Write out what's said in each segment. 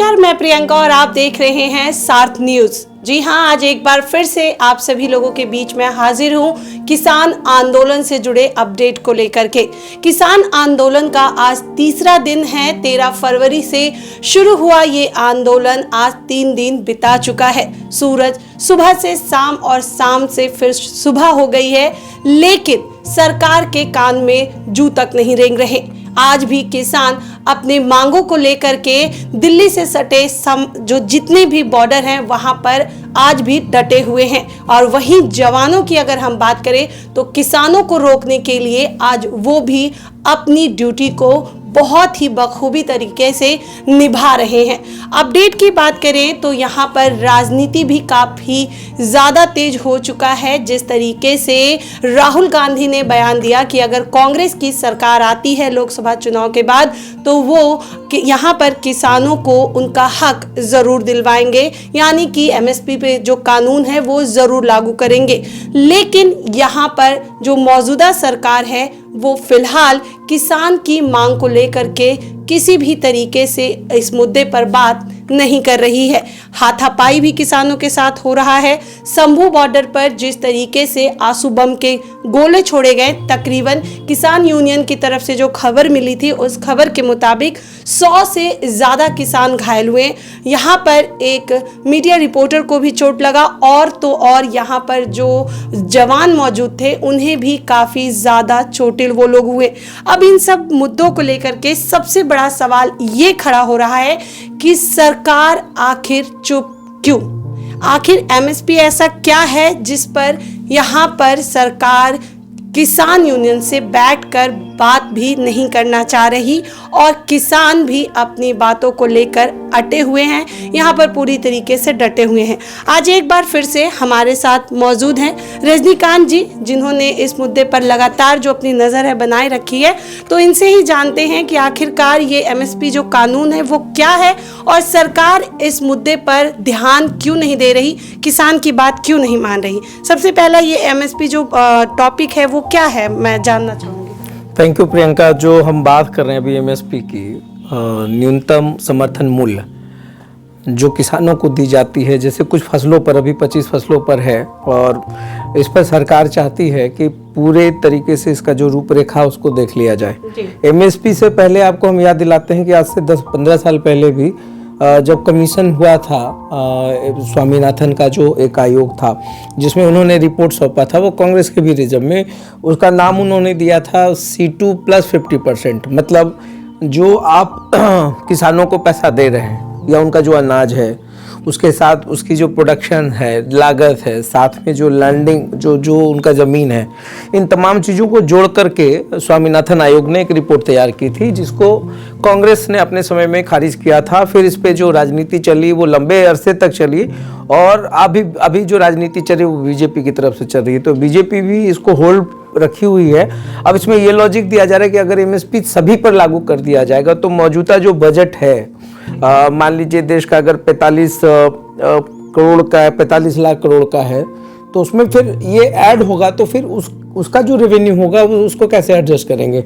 नमस्कार, मैं प्रियंका और आप देख रहे हैं सार्थ न्यूज। जी हां, आज एक बार फिर से आप सभी लोगों के बीच में हाजिर हूं किसान आंदोलन से जुड़े अपडेट को लेकर के। किसान आंदोलन का आज तीसरा दिन है। 13 फरवरी से शुरू हुआ ये आंदोलन आज 3 दिन बिता चुका है। सूरज सुबह से शाम और शाम से फिर सुबह हो गई है, लेकिन सरकार के कान में जू तक नहीं रेंग रहे। आज भी किसान अपने मांगों को लेकर के दिल्ली से सटे जो जितने भी बॉर्डर हैं वहां पर आज भी डटे हुए हैं। और वहीं जवानों की अगर हम बात करें तो किसानों को रोकने के लिए आज वो भी अपनी ड्यूटी को बहुत ही बखूबी तरीके से निभा रहे हैं। अपडेट की बात करें तो यहाँ पर राजनीति भी काफ़ी ज़्यादा तेज हो चुका है। जिस तरीके से राहुल गांधी ने बयान दिया कि अगर कांग्रेस की सरकार आती है लोकसभा चुनाव के बाद तो वो यहाँ पर किसानों को उनका हक ज़रूर दिलवाएंगे, यानी कि एमएसपी पे जो कानून है वो ज़रूर लागू करेंगे। लेकिन यहाँ पर जो मौजूदा सरकार है वो फिलहाल किसान की मांग को लेकर के किसी भी तरीके से इस मुद्दे पर बात नहीं कर रही है। हाथापाई भी किसानों के साथ हो रहा है। शंभू बॉर्डर पर जिस तरीके से आंसू बम के गोले छोड़े गए, तकरीबन किसान यूनियन की तरफ से जो खबर मिली थी उस खबर के मुताबिक 100 से ज़्यादा किसान घायल हुए। यहाँ पर एक मीडिया रिपोर्टर को भी चोट लगा और तो और यहाँ पर जो जवान मौजूद थे उन्हें भी काफ़ी ज़्यादा चोटिल वो लोग हुए। अब इन सब मुद्दों को लेकर के सबसे बड़ा सवाल ये खड़ा हो रहा है कि सरकार आखिर चुप क्यों? आखिर एमएसपी ऐसा क्या है जिस पर यहाँ पर सरकार किसान यूनियन से बैठकर बात भी नहीं करना चाह रही और किसान भी अपनी बातों को लेकर अटे हुए हैं, यहाँ पर पूरी तरीके से डटे हुए हैं। आज एक बार फिर से हमारे साथ मौजूद हैं रजनीकांत जी, जिन्होंने इस मुद्दे पर लगातार जो अपनी नज़र है बनाए रखी है। तो इनसे ही जानते हैं कि आखिरकार ये एमएसपी जो कानून है वो क्या है और सरकार इस मुद्दे पर ध्यान क्यों नहीं दे रही, किसान की बात क्यों नहीं मान रही। सबसे पहला ये एमएसपी जो टॉपिक है वो क्या है, मैं जानना चाहूँगी। Thank you Priyanka. जो हम बात कर रहे हैं अभी एमएसपी की, न्यूनतम समर्थन मूल्य जो किसानों को दी जाती है, जैसे कुछ फसलों पर अभी 25 फसलों पर है और इस पर सरकार चाहती है कि पूरे तरीके से इसका जो रूपरेखा उसको देख लिया जाए। एमएसपी से पहले आपको हम याद दिलाते हैं कि आज से 10-15 साल पहले भी जब कमीशन हुआ था स्वामीनाथन का जो एक आयोग था जिसमें उन्होंने रिपोर्ट सौंपा था, वो कांग्रेस के भी रिजर्व में उसका नाम उन्होंने दिया था C2 + 50%। मतलब जो आप किसानों को पैसा दे रहे हैं या उनका जो अनाज है उसके साथ उसकी जो प्रोडक्शन है, लागत है, साथ में जो लैंडिंग जो उनका ज़मीन है, इन तमाम चीज़ों को जोड़ करके स्वामीनाथन आयोग ने एक रिपोर्ट तैयार की थी जिसको कांग्रेस ने अपने समय में खारिज किया था। फिर इस पे जो राजनीति चली वो लंबे अरसे तक चली और अभी जो राजनीति चली वो बीजेपी की तरफ से चल रही है। तो बीजेपी भी इसको होल्ड रखी हुई है। अब इसमें ये लॉजिक दिया जा रहा है कि अगर एमएसपी सभी पर लागू कर दिया जाएगा तो मौजूदा जो बजट है, मान लीजिए देश का अगर 45 करोड़ का है, 45 लाख करोड़ का है, तो उसमें फिर ये ऐड होगा तो फिर उसका जो रेवेन्यू होगा वो उसको कैसे एडजस्ट करेंगे।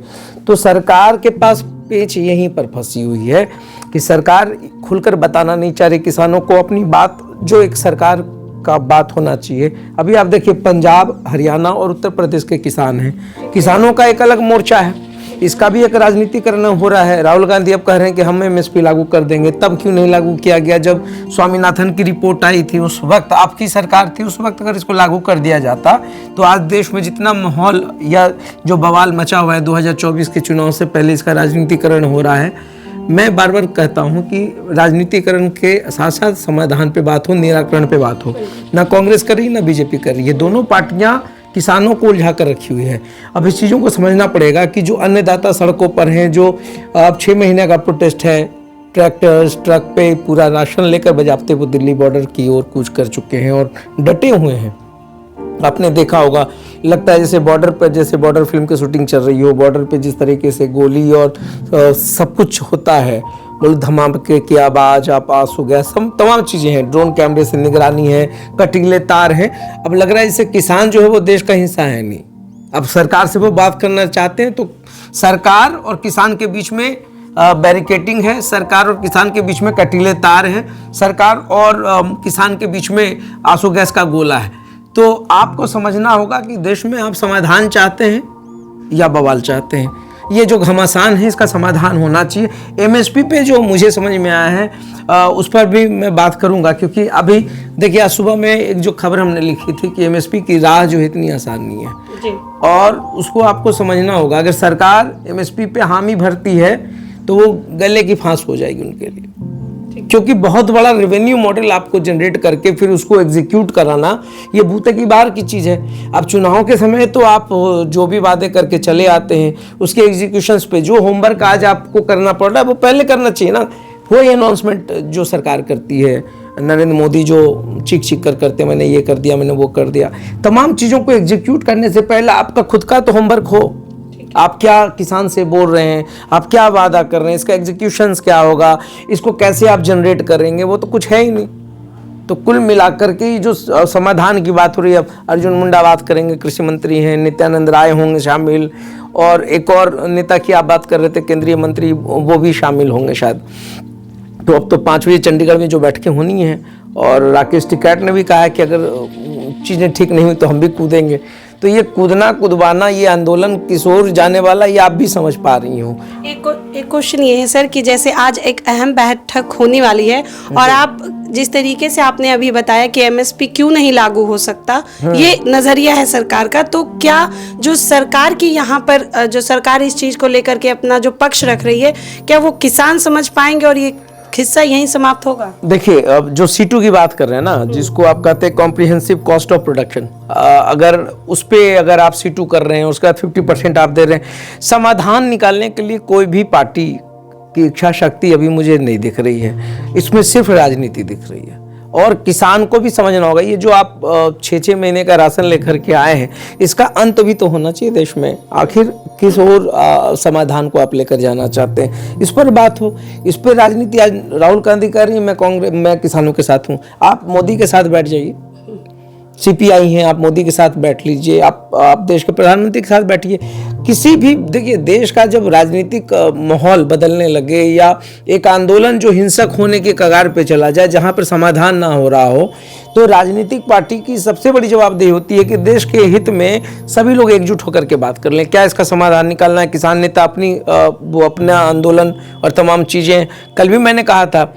तो सरकार के पास पेच यहीं पर फंसी हुई है कि सरकार खुलकर बताना नहीं चाह रही किसानों को अपनी बात, जो एक सरकार का बात होना चाहिए। अभी आप देखिए पंजाब, हरियाणा और उत्तर प्रदेश के किसान हैं, किसानों का एक अलग मोर्चा है, इसका भी एक राजनीतिकरण हो रहा है। राहुल गांधी अब कह रहे हैं कि हम एमएसपी लागू कर देंगे। तब क्यों नहीं लागू किया गया जब स्वामीनाथन की रिपोर्ट आई थी? उस वक्त आपकी सरकार थी, उस वक्त अगर इसको लागू कर दिया जाता तो आज देश में जितना माहौल या जो बवाल मचा हुआ है 2024 के चुनाव से पहले इसका राजनीतिकरण हो रहा है। मैं बार बार कहता हूं कि राजनीतिकरण के साथ साथ समाधान पे बात हो, निराकरण पे बात हो। ना कांग्रेस कर रही ना बीजेपी कर रही है, दोनों पार्टियां किसानों को उलझा कर रखी हुई है। अब इस चीज़ों को समझना पड़ेगा कि जो अन्नदाता सड़कों पर हैं, जो अब 6 महीने का प्रोटेस्ट है, ट्रैक्टर्स ट्रक पे पूरा राशन लेकर बजाते वो दिल्ली बॉर्डर की ओर कूच कर चुके हैं और डटे हुए हैं। आपने देखा होगा, लगता है जैसे बॉर्डर पर, जैसे बॉर्डर फिल्म की शूटिंग चल रही हो, बॉर्डर पे जिस तरीके से गोली और सब कुछ होता है, बोल धमाके की आवाज़, आवाज़ हो गया, सब तमाम चीज़ें हैं, ड्रोन कैमरे से निगरानी है, कटीले तार हैं। अब लग रहा है जैसे किसान जो है वो देश का हिस्सा है नहीं। अब सरकार से वो बात करना चाहते हैं तो सरकार और किसान के बीच में बैरिकेटिंग है, सरकार और किसान के बीच में कटीले तार हैं, सरकार और किसान के बीच में आंसू गैस का गोला है। तो आपको समझना होगा कि देश में आप समाधान चाहते हैं या बवाल चाहते हैं। ये जो घमासान है इसका समाधान होना चाहिए। एमएसपी पे जो मुझे समझ में आया है उस पर भी मैं बात करूंगा, क्योंकि अभी देखिए आज सुबह में एक जो खबर हमने लिखी थी कि एमएसपी की राह जो है इतनी आसान नहीं है जी। और उसको आपको समझना होगा। अगर सरकार एमएसपी पे हामी भरती है तो वो गले की फांस हो जाएगी उनके लिए, क्योंकि बहुत बड़ा रेवेन्यू मॉडल आपको जनरेट करके फिर उसको एग्जीक्यूट कराना ये बूते की बाहर की चीज़ है। अब चुनाव के समय तो आप जो भी वादे करके चले आते हैं उसके एग्जीक्यूशंस पे जो होमवर्क आज आपको करना पड़ रहा है वो पहले करना चाहिए ना। वही अनाउंसमेंट जो सरकार करती है, नरेंद्र मोदी जो चीख कर करते हैं मैंने ये कर दिया, मैंने वो कर दिया, तमाम चीज़ों को एग्जीक्यूट करने से पहले आपका खुद का तो होमवर्क हो। आप क्या किसान से बोल रहे हैं, आप क्या वादा कर रहे हैं, इसका एग्जीक्यूशंस क्या होगा, इसको कैसे आप जनरेट करेंगे, वो तो कुछ है ही नहीं। तो कुल मिलाकर के जो समाधान की बात हो रही है, अब अर्जुन मुंडा बात करेंगे, कृषि मंत्री हैं, नित्यानंद राय होंगे शामिल, और एक और नेता की आप बात कर रहे थे केंद्रीय मंत्री, वो भी शामिल होंगे शायद। तो अब तो 5 बजे चंडीगढ़ में जो बैठकें होनी हैं, और राकेश टिकैत ने भी कहा है कि अगर चीज़ें ठीक नहीं हुई तो हम भी कूदेंगे। तो ये कूदना कुदवाना, ये आंदोलन किस ओर जाने वाला, ये आप भी समझ पा रही हो। एक क्वेश्चन ये है सर कि जैसे आज एक अहम बैठक होने वाली है और आप जिस तरीके से आपने अभी बताया कि एमएसपी क्यों नहीं लागू हो सकता, ये नजरिया है सरकार का, तो क्या जो सरकार की यहाँ पर जो सरकार इस चीज को लेकर के अपना जो पक्ष रख रही है, क्या वो किसान समझ पाएंगे और ये हिस्सा यहीं समाप्त होगा? देखिए अब जो C2 की बात कर रहे हैं ना, जिसको आप कहते हैं कॉम्प्रिहेंसिव कॉस्ट ऑफ प्रोडक्शन, अगर उस पे अगर आप C2 कर रहे हैं, उसका 50% आप दे रहे हैं, समाधान निकालने के लिए कोई भी पार्टी की इच्छा शक्ति अभी मुझे नहीं दिख रही है। इसमें सिर्फ राजनीति दिख रही है। और किसान को भी समझना होगा, ये जो आप 6-6 महीने का राशन लेकर के आए हैं, इसका अंत भी तो होना चाहिए देश में। आखिर किस और समाधान को आप लेकर जाना चाहते हैं, इस पर बात हो। इस पर राजनीति आज राहुल गांधी कर रही है, मैं किसानों के साथ हूँ। आप मोदी के साथ बैठ जाइए, CPI हैं, आप मोदी के साथ बैठ लीजिए, आप देश के प्रधानमंत्री के साथ बैठिए। किसी भी देखिए देश का जब राजनीतिक माहौल बदलने लगे या एक आंदोलन जो हिंसक होने के कगार पे चला जाए, जहां पर समाधान ना हो रहा हो, तो राजनीतिक पार्टी की सबसे बड़ी जवाबदेही होती है कि देश के हित में सभी लोग एकजुट होकर के बात कर लें, क्या इसका समाधान निकालना है। किसान नेता वो अपना आंदोलन और तमाम चीज़ें, कल भी मैंने कहा था,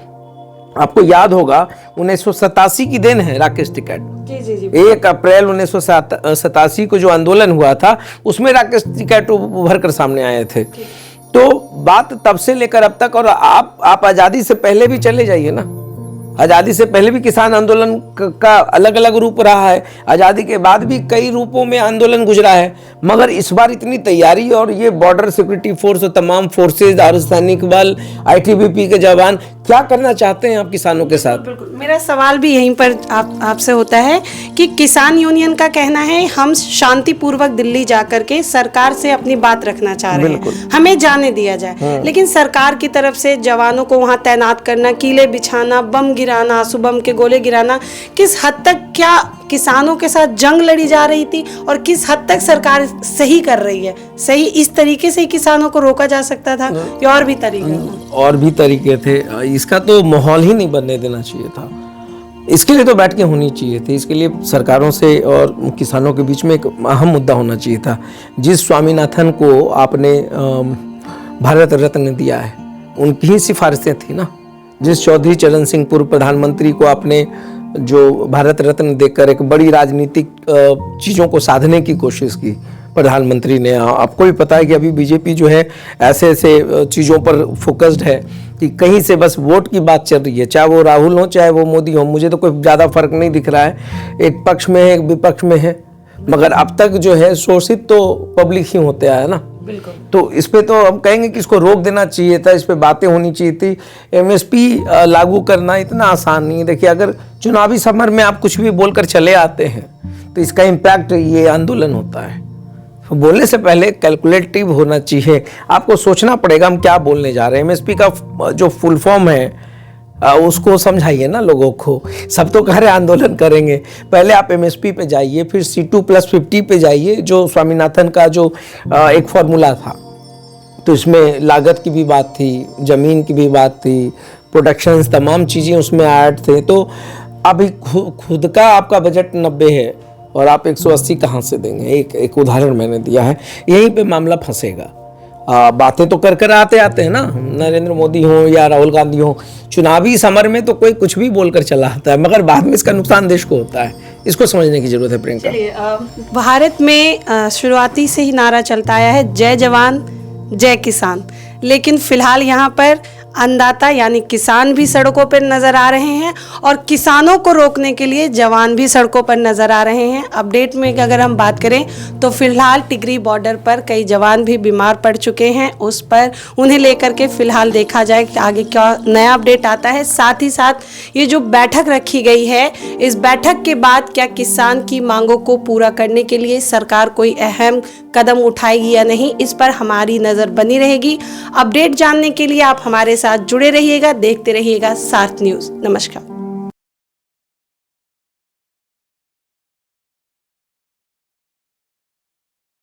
आपको याद होगा 1987 की देन है राकेश टिकैत। जी। 1 अप्रैल 1987 को जो आंदोलन हुआ था उसमें राकेश टिकैत उभर कर सामने आए थे। तो बात तब से लेकर अब तक, और आप आज़ादी से पहले भी चले जाइए ना, आज़ादी से पहले भी किसान आंदोलन का अलग अलग रूप रहा है, आज़ादी के बाद भी कई रूपों में आंदोलन गुजरा है, मगर इस बार इतनी तैयारी, और ये बॉर्डर सिक्योरिटी फोर्स और तमाम फोर्सेज, अर्धसैनिक बल, ITBP के जवान क्या करना चाहते हैं आप किसानों के साथ? बिल्कुल, मेरा सवाल भी यहीं पर आपसे होता है कि किसान यूनियन का कहना है हम शांतिपूर्वक दिल्ली जाकर के सरकार से अपनी बात रखना चाह रहे हैं, हमें जाने दिया जाए, लेकिन सरकार की तरफ से जवानों को वहां तैनात करना, कीले बिछाना, बम गिराना, सुबम के गोले गिराना, किस हद तक क्या किसानों के साथ जंग लड़ी जा रही थी और किस हद तक सरकार सही कर रही है? सही इस तरीके से किसानों को रोका जा सकता था या और भी तरीके थे? इसका तो माहौल ही नहीं बनने देना चाहिए था। इसके लिए तो बैठकें होनी चाहिए थी, इसके लिए सरकारों से और किसानों के बीच में एक अहम मुद्दा होना चाहिए था। जिस स्वामीनाथन को आपने भारत रत्न दिया है, उनकी ही सिफारिशें थी ना। जिस चौधरी चरण सिंह पूर्व प्रधानमंत्री को आपने जो भारत रत्न देकर एक बड़ी राजनीतिक चीज़ों को साधने की कोशिश की प्रधानमंत्री ने, आपको भी पता है कि अभी बीजेपी जो है ऐसे ऐसे चीज़ों पर फोकस्ड है कि कहीं से बस वोट की बात चल रही है, चाहे वो राहुल हो चाहे वो मोदी हो, मुझे तो कोई ज़्यादा फर्क नहीं दिख रहा है, एक पक्ष में है एक विपक्ष में है, मगर अब तक जो है शोषित तो पब्लिक ही होते आया ना। तो इस पे तो हम कहेंगे कि इसको रोक देना चाहिए था, इस पे बातें होनी चाहिए थी। एमएसपी लागू करना इतना आसान नहीं है। देखिए अगर चुनावी समर में आप कुछ भी बोलकर चले आते हैं तो इसका इम्पैक्ट ये आंदोलन होता है। तो बोलने से पहले कैलकुलेटिव होना चाहिए, आपको सोचना पड़ेगा हम क्या बोलने जा रहे हैं। एमएसपी का जो फुल फॉर्म है उसको समझाइए ना लोगों को। सब तो कह रहे आंदोलन करेंगे, पहले आप एमएसपी पे जाइए, फिर C2+50 पे जाइए, जो स्वामीनाथन का जो एक फॉर्मूला था तो इसमें लागत की भी बात थी, ज़मीन की भी बात थी, प्रोडक्शंस, तमाम चीज़ें उसमें ऐड थे। तो अभी खुद का आपका बजट 90 है और आप 180 कहाँ से देंगे? एक उदाहरण मैंने दिया है, यहीं पे मामला फंसेगा। बातें तो कर आते हैं ना, नरेंद्र मोदी हो या राहुल गांधी हो, चुनावी समर में तो कोई कुछ भी बोलकर चला आता है, मगर बाद में इसका नुकसान देश को होता है। इसको समझने की जरूरत है प्रियंका। भारत में शुरुआती से ही नारा चलता आया है जय जवान जय किसान, लेकिन फिलहाल यहाँ पर अन्नदाता यानी किसान भी सड़कों पर नजर आ रहे हैं और किसानों को रोकने के लिए जवान भी सड़कों पर नजर आ रहे हैं। अपडेट में अगर हम बात करें तो फिलहाल टिकरी बॉर्डर पर कई जवान भी बीमार पड़ चुके हैं, उस पर उन्हें लेकर के फिलहाल देखा जाए कि आगे क्या नया अपडेट आता है। साथ ही साथ ये जो बैठक रखी गई है, इस बैठक के बाद क्या किसान की मांगों को पूरा करने के लिए सरकार कोई अहम कदम उठाएगी या नहीं, इस पर हमारी नज़र बनी रहेगी। अपडेट जानने के लिए आप हमारे साथ जुड़े रहिएगा, देखते रहिएगा सार्थ न्यूज़। नमस्कार।